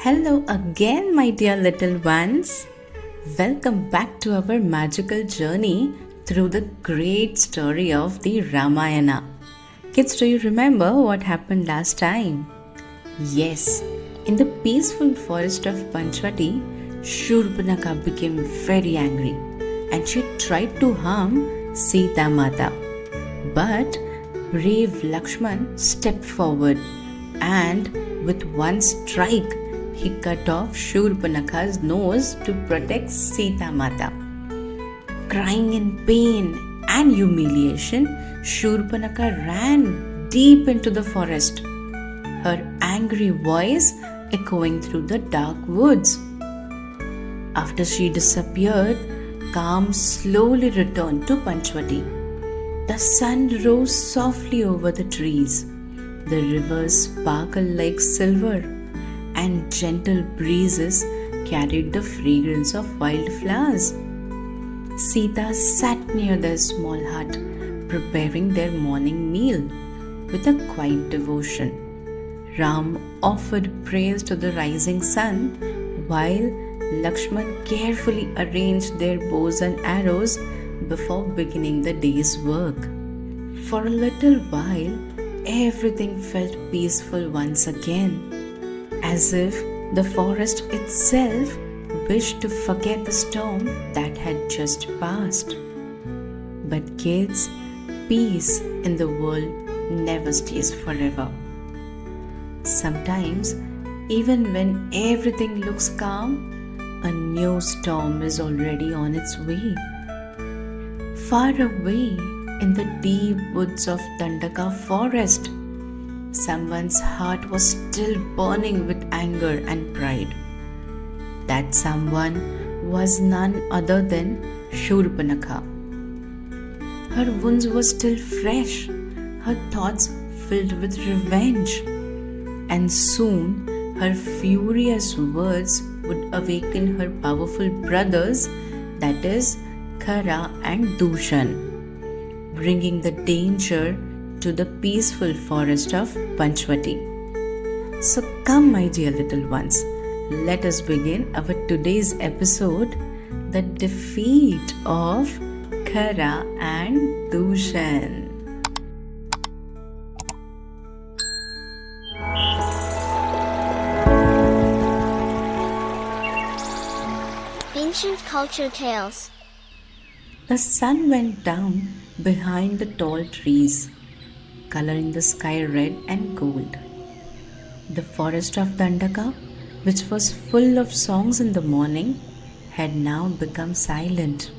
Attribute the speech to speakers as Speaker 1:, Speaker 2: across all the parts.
Speaker 1: Hello again, my dear little ones. Welcome back to our magical journey through the great story of the Ramayana. Kids, do you remember what happened last time? Yes, in the peaceful forest of Panchvati, Shurpanakha became very angry and she tried to harm Sita Mata. But brave Lakshman stepped forward and with one strike he cut off Shurpanakha's nose to protect Sita Mata. Crying in pain and humiliation, Shurpanakha ran deep into the forest, her angry voice echoing through the dark woods. After she disappeared, calm slowly returned to Panchvati. The sun rose softly over the trees. The rivers sparkled like silver, and gentle breezes carried the fragrance of wildflowers. Sita sat near their small hut, preparing their morning meal with a quiet devotion. Ram offered prayers to the rising sun, while Lakshman carefully arranged their bows and arrows before beginning the day's work. For a little while, everything felt peaceful once again, as if the forest itself wished to forget the storm that had just passed. But kids, peace in the world never stays forever. Sometimes, even when everything looks calm, a new storm is already on its way. Far away in the deep woods of Dandaka forest, someone's heart was still burning with anger and pride. That someone was none other than Shurpanakha. Her wounds were still fresh, her thoughts filled with revenge, and soon her furious words would awaken her powerful brothers, that is, Khara and Dushan, bringing the danger to the peaceful forest of Panchvati. So come, my dear little ones, let us begin our today's episode, the defeat of Khara and Dushan.
Speaker 2: Ancient Culture Tales.
Speaker 1: The sun went down behind the tall trees, coloring the sky red and gold. The forest of Dandaka, which was full of songs in the morning, had now become silent.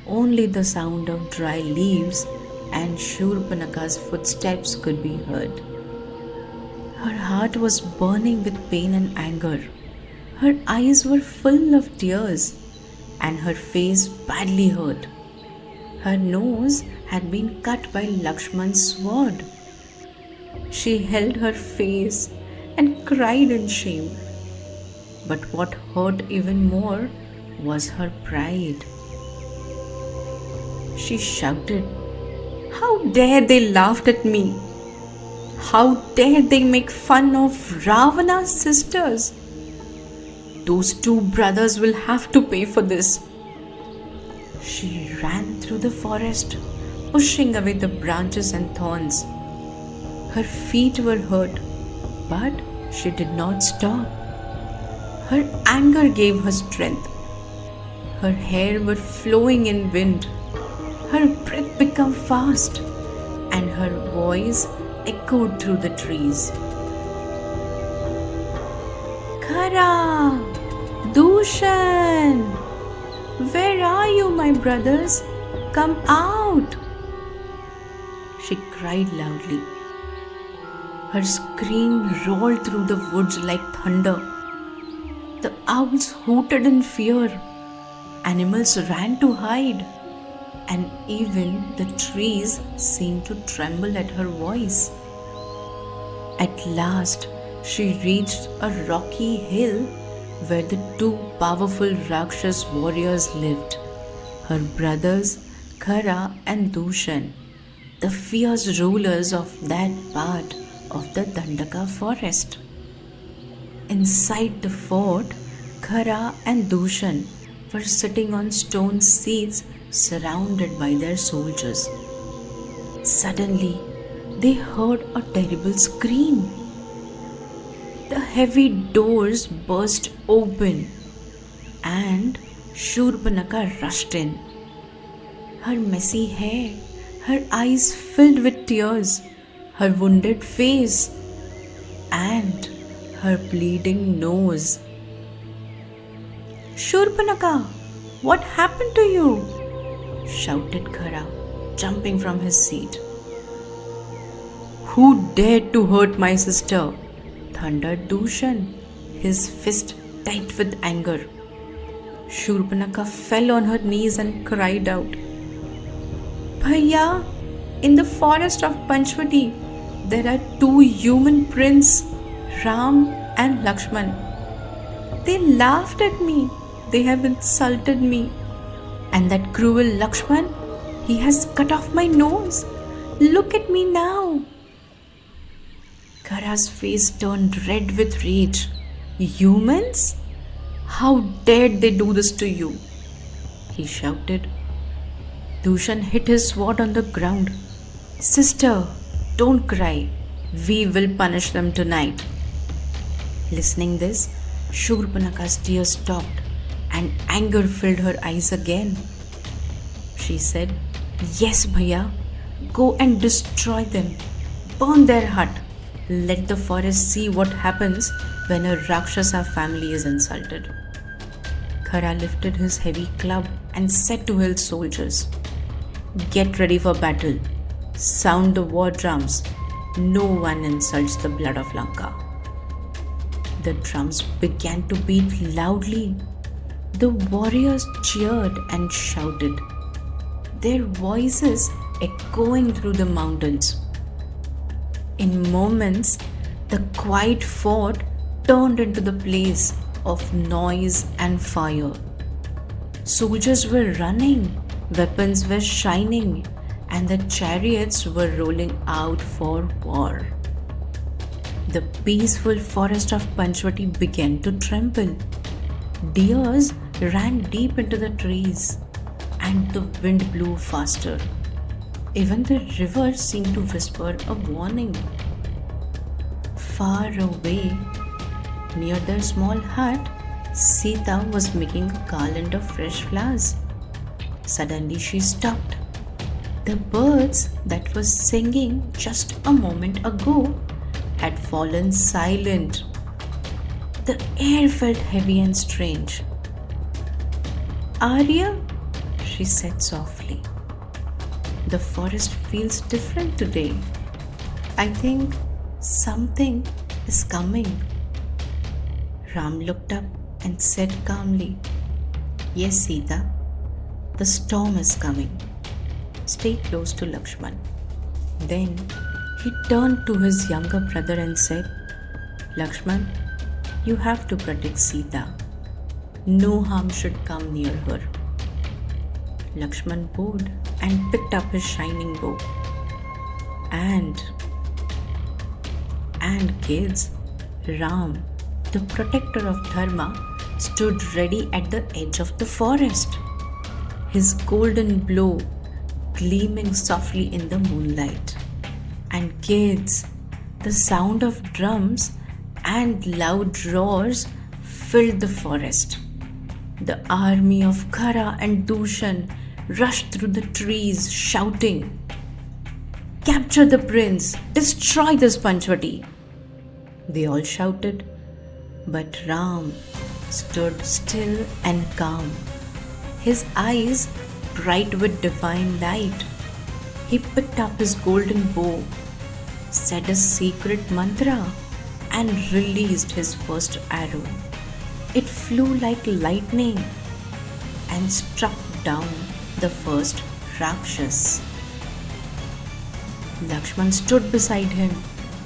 Speaker 1: Only the sound of dry leaves and Shurpanakha's footsteps could be heard. Her heart was burning with pain and anger. Her eyes were full of tears, and her face badly hurt. Her nose had been cut by Lakshman's sword. She held her face and cried in shame. But what hurt even more was her pride. She shouted, "How dare they laugh at me? How dare they make fun of Ravana's sisters? Those two brothers will have to pay for this." She ran through the forest, pushing away the branches and thorns. Her feet were hurt, but she did not stop. Her anger gave her strength. Her hair was flowing in wind. Her breath became fast, and her voice echoed through the trees. "Khara! Dushan! Where are you, my brothers? Come out!" She cried loudly. Her scream rolled through the woods like thunder. The owls hooted in fear. Animals ran to hide. And even the trees seemed to tremble at her voice. At last, she reached a rocky hill where the two powerful Rakshas warriors lived, her brothers Khara and Dushan, the fierce rulers of that part of the Dandaka forest. Inside the fort, Khara and Dushan were sitting on stone seats surrounded by their soldiers. Suddenly, they heard a terrible scream. The heavy doors burst open and Shurpanakha rushed in. Her messy hair, her eyes filled with tears, her wounded face, and her bleeding nose. Shurpanakha, what happened to you? Shouted Khara, jumping from his seat. Who dared to hurt my sister? Thundered Dushan, his fist tight with anger. Shurpanakha fell on her knees and cried out, Bhaiya, in the forest of Panchvati, there are two human princes, Ram and Lakshman. They laughed at me. They have insulted me. And that cruel Lakshman, he has cut off my nose. Look at me now. Khara's face turned red with rage. Humans? How dared they do this to you? He shouted. Dushan hit his sword on the ground. Sister, don't cry. We will punish them tonight. Listening this, Shurpanakha's tears stopped and anger filled her eyes again. She said, Yes, Bhaiya, go and destroy them. Burn their hut. Let the forest see what happens when a Rakshasa family is insulted. Khara lifted his heavy club and said to his soldiers, Get ready for battle. Sound the war drums. No one insults the blood of Lanka. The drums began to beat loudly. The warriors cheered and shouted, their voices echoing through the mountains. In moments, the quiet fort turned into the place of noise and fire. Soldiers were running, weapons were shining, and the chariots were rolling out for war. The peaceful forest of Panchvati began to tremble. Deers ran deep into the trees, and the wind blew faster. Even the river seemed to whisper a warning. Far away, near their small hut, Sita was making a garland of fresh flowers. Suddenly she stopped. The birds that were singing just a moment ago had fallen silent. The air felt heavy and strange. Arya, she said softly, the forest feels different today. I think something is coming. Ram looked up and said calmly, Yes, Sita, the storm is coming. Stay close to Lakshman. Then he turned to his younger brother and said, Lakshman, you have to protect Sita. No harm should come near her. Lakshman bowed and picked up his shining bow. And kids, Ram, the protector of dharma, stood ready at the edge of the forest, his golden bow gleaming softly in the moonlight. And kids, the sound of drums and loud roars filled the forest. The army of Khara and Dushan rushed through the trees shouting, Capture the prince! Destroy this Panchvati! They all shouted, but Ram stood still and calm, his eyes bright with divine light. He picked up his golden bow, said a secret mantra, and released his first arrow. It flew like lightning and struck down the first Rakshas. Lakshman stood beside him,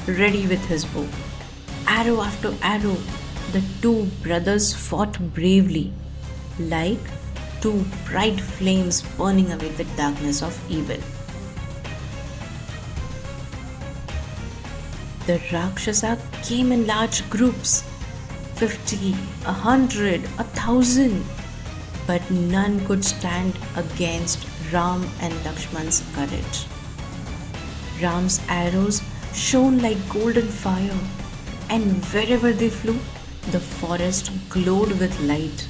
Speaker 1: ready with his bow. Arrow after arrow, the two brothers fought bravely, like two bright flames burning away the darkness of evil. The Rakshasa came in large groups. 50, 100, 1,000, but none could stand against Ram and Lakshman's courage. Ram's arrows shone like golden fire, and wherever they flew, the forest glowed with light.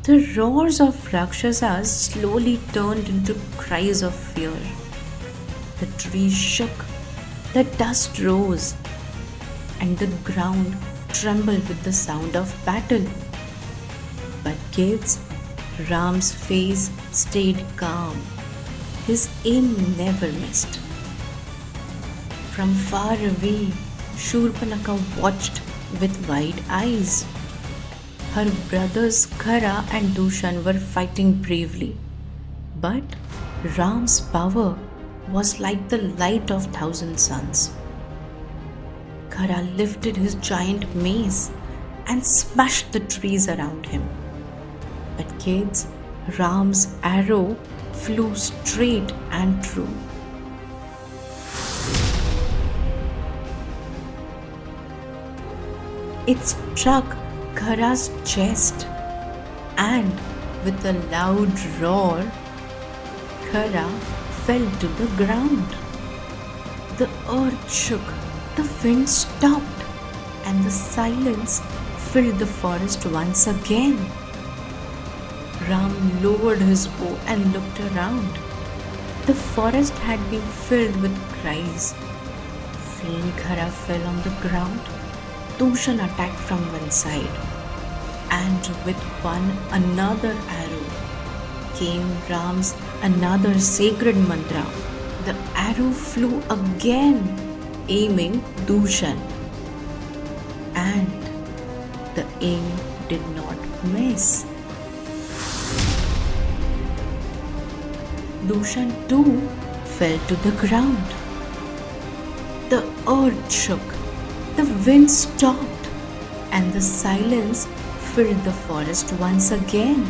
Speaker 1: The roars of Rakshasas slowly turned into cries of fear. The trees shook, the dust rose, and the ground trembled with the sound of battle. But kids, Ram's face stayed calm. His aim never missed. From far away, Shurpanakha watched with wide eyes. Her brothers Khara and Dushan were fighting bravely. But Ram's power was like the light of thousand suns. Khara lifted his giant mace and smashed the trees around him. But kids, Ram's arrow flew straight and true. It struck Khara's chest, and with a loud roar, Khara fell to the ground. The earth shook, the wind stopped, and the silence filled the forest once again. Ram lowered his bow and looked around. The forest had been filled with cries. Seeing Khara fell on the ground, Dushan attacked from one side, and with one another arrow came Ram's another sacred mantra. The arrow flew again, aiming Dushan, and the aim did not miss. Dushan too fell to the ground. The earth shook, the wind stopped, and the silence filled the forest once again.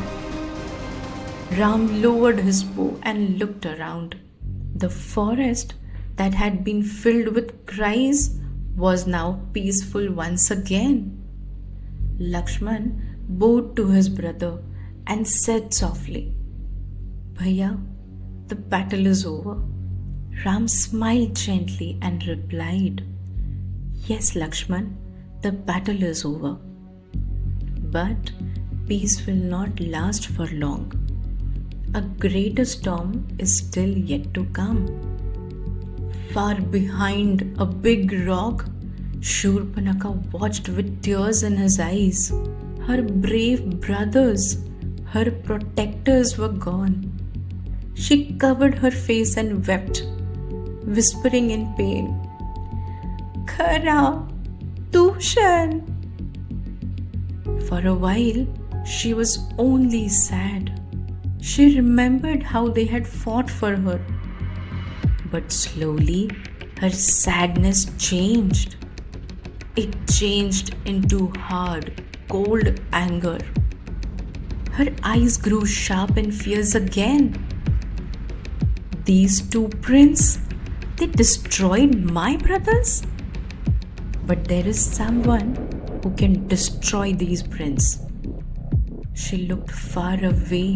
Speaker 1: Ram lowered his bow and looked around. The forest that had been filled with cries was now peaceful once again. Lakshman bowed to his brother and said softly, "Bhaiya, the battle is over." Ram smiled gently and replied, "Yes, Lakshman, the battle is over. But peace will not last for long. A greater storm is still yet to come." Far behind a big rock, Shurpanakha watched with tears in his eyes. Her brave brothers, her protectors were gone. She covered her face and wept, whispering in pain, "Khara, Dushan." For a while, she was only sad. She remembered how they had fought for her. But slowly, her sadness changed. It changed into hard, cold anger. Her eyes grew sharp and fierce again. These two princes, they destroyed my brothers? But there is someone who can destroy these princes. She looked far away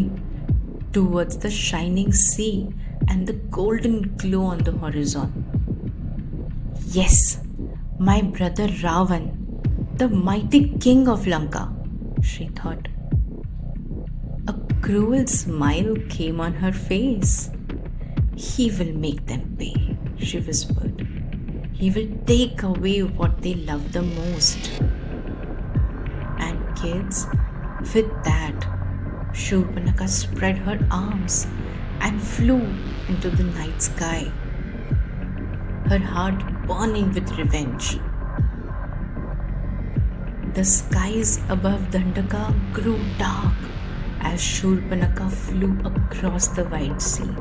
Speaker 1: towards the shining sea and the golden glow on the horizon. Yes, my brother Ravan, the mighty king of Lanka, she thought. A cruel smile came on her face. "He will make them pay," she whispered. "He will take away what they love the most." And kids, with that, Shurpanakha spread her arms and flew into the night sky, her heart burning with revenge. The skies above Dandaka grew dark as Shurpanakha flew across the wide sea.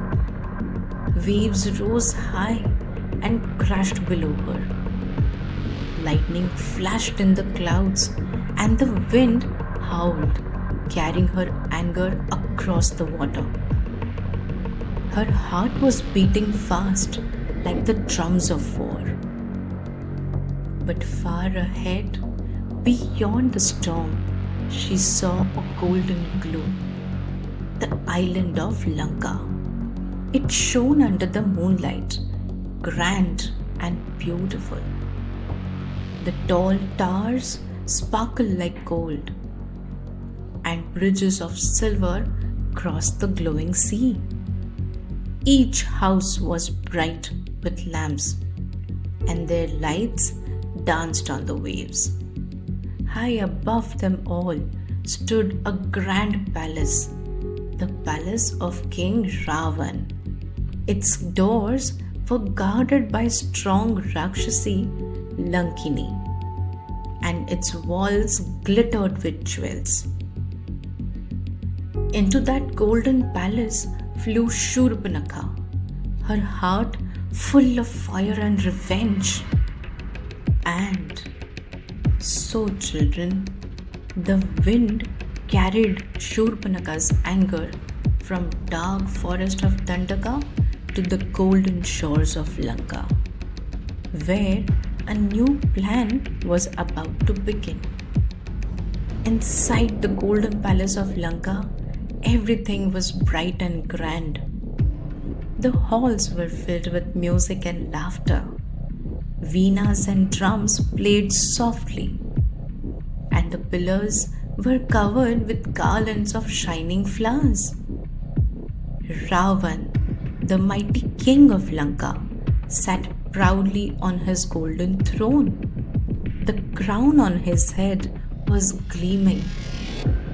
Speaker 1: Waves rose high and crashed below her. Lightning flashed in the clouds and the wind howled, carrying her anger across the water. Her heart was beating fast like the drums of war. But far ahead, Beyond the storm, she saw a golden glow, the island of Lanka. It shone under the moonlight, grand and beautiful. The tall towers sparkled like gold, and bridges of silver crossed the glowing sea. Each house was bright with lamps, and their lights danced on the waves. High above them all stood a grand palace, the palace of King Ravan. Its doors were guarded by strong Rakshasi Lankini, and its walls glittered with jewels. Into that golden palace flew Shurpanakha, her heart full of fire and revenge. And so, children, the wind carried Shurpanakha's anger from dark forest of Dandaka to the golden shores of Lanka, where a new plan was about to begin. Inside the golden palace of Lanka, everything was bright and grand. The halls were filled with music and laughter. Veenas and drums played softly, and the pillars were covered with garlands of shining flowers. Ravan, the mighty king of Lanka, sat proudly on his golden throne. The crown on his head was gleaming,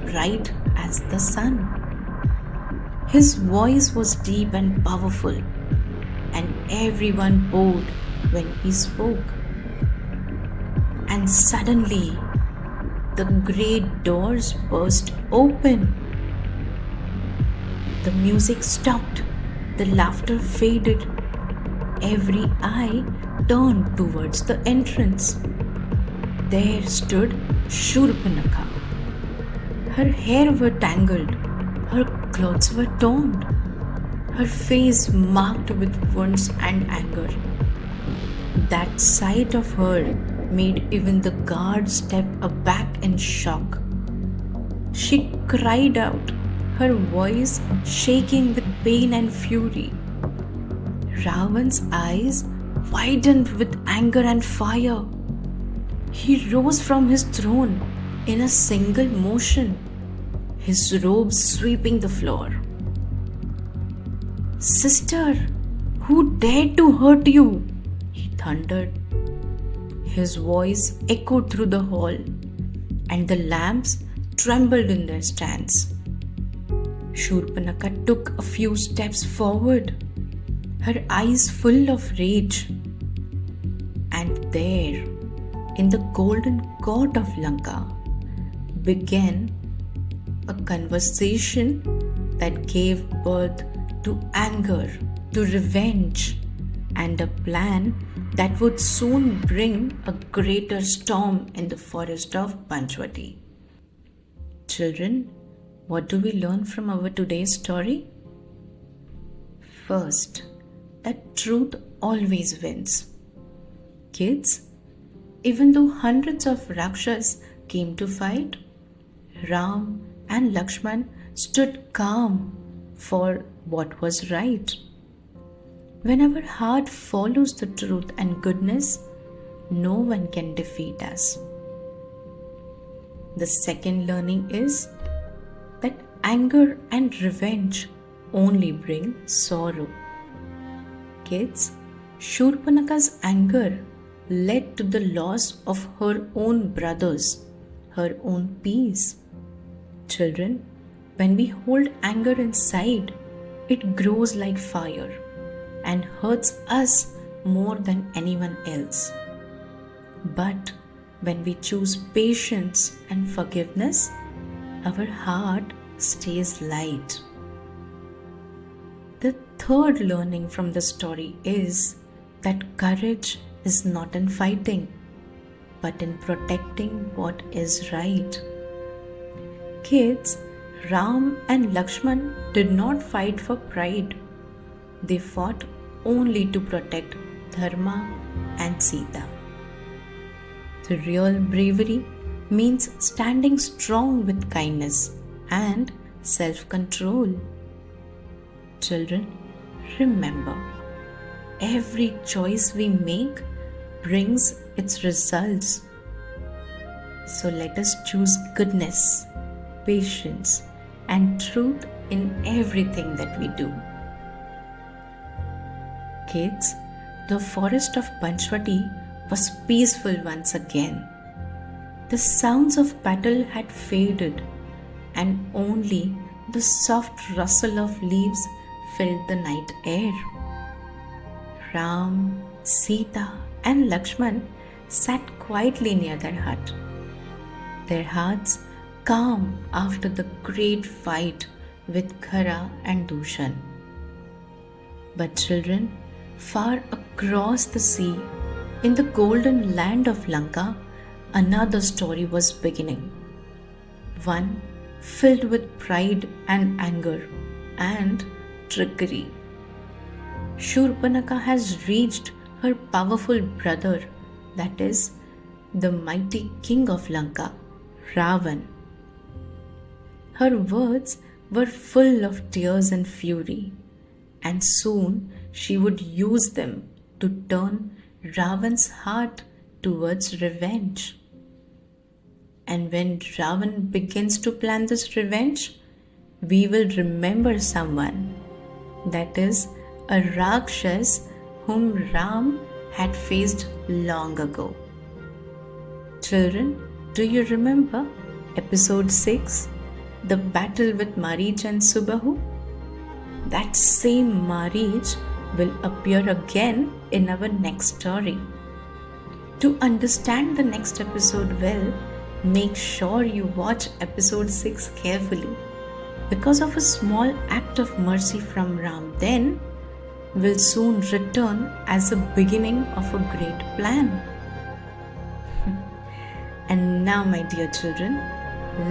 Speaker 1: bright as the sun. His voice was deep and powerful, and everyone bowed when he spoke. And suddenly, the great doors burst open. The music stopped, the laughter faded. Every eye turned towards the entrance. There stood Shurpanakha. Her hair was tangled, her clothes were torn, her face marked with wounds and anger. That sight of her made even the guards step aback in shock. She cried out, her voice shaking with pain and fury. Ravan's eyes widened with anger and fire. He rose from his throne in a single motion, his robes sweeping the floor. "Sister, who dared to hurt you?" he thundered. His voice echoed through the hall, and the lamps trembled in their stands. Shurpanakha took a few steps forward, her eyes full of rage. And there, in the golden court of Lanka, began a conversation that gave birth to anger, to revenge, and a plan that would soon bring a greater storm in the forest of Panchvati. Children, what do we learn from our today's story? First, that truth always wins. Kids, even though hundreds of Rakshas came to fight, Ram and Lakshman stood calm for what was right. When our heart follows the truth and goodness, no one can defeat us. The second learning is that anger and revenge only bring sorrow. Kids, Shurpanakha's anger led to the loss of her own brothers, her own peace. Children, when we hold anger inside, it grows like fire and hurts us more than anyone else. But when we choose patience and forgiveness, our heart stays light. The third learning from the story is that courage is not in fighting, but in protecting what is right. Kids, Ram and Lakshman did not fight for pride. They fought only to protect Dharma and Sita. The real bravery means standing strong with kindness and self control. Children, remember, every choice we make brings its results. So let us choose goodness, patience, and truth in everything that we do. Kids, the forest of Panchvati was peaceful once again. The sounds of battle had faded, and only the soft rustle of leaves filled the night air. Ram, Sita, and Lakshman sat quietly near their hut, their hearts calm after the great fight with Khara and Dushan. But children, far across the sea, in the golden land of Lanka, another story was beginning. One filled with pride and anger and trickery. Shurpanakha has reached her powerful brother, that is, the mighty king of Lanka, Ravan. Her words were full of tears and fury, and soon she would use them to turn Ravan's heart towards revenge. And when Ravan begins to plan this revenge, we will remember someone, that is, a Rakshas whom Ram had faced long ago. Children, do you remember episode 6, the battle with Marich and Subahu? That same Marich will appear again in our next story. To understand the next episode well, make sure you watch episode 6 carefully. Because of a small act of mercy from Ram then, will soon return as the beginning of a great plan. And now, my dear children,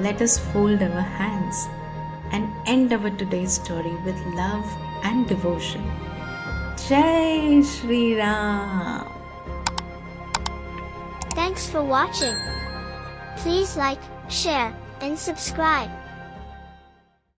Speaker 1: let us fold our hands and end our today's story with love and devotion. Jai Shri Ram!
Speaker 2: Thanks for watching. Please like, share, and subscribe.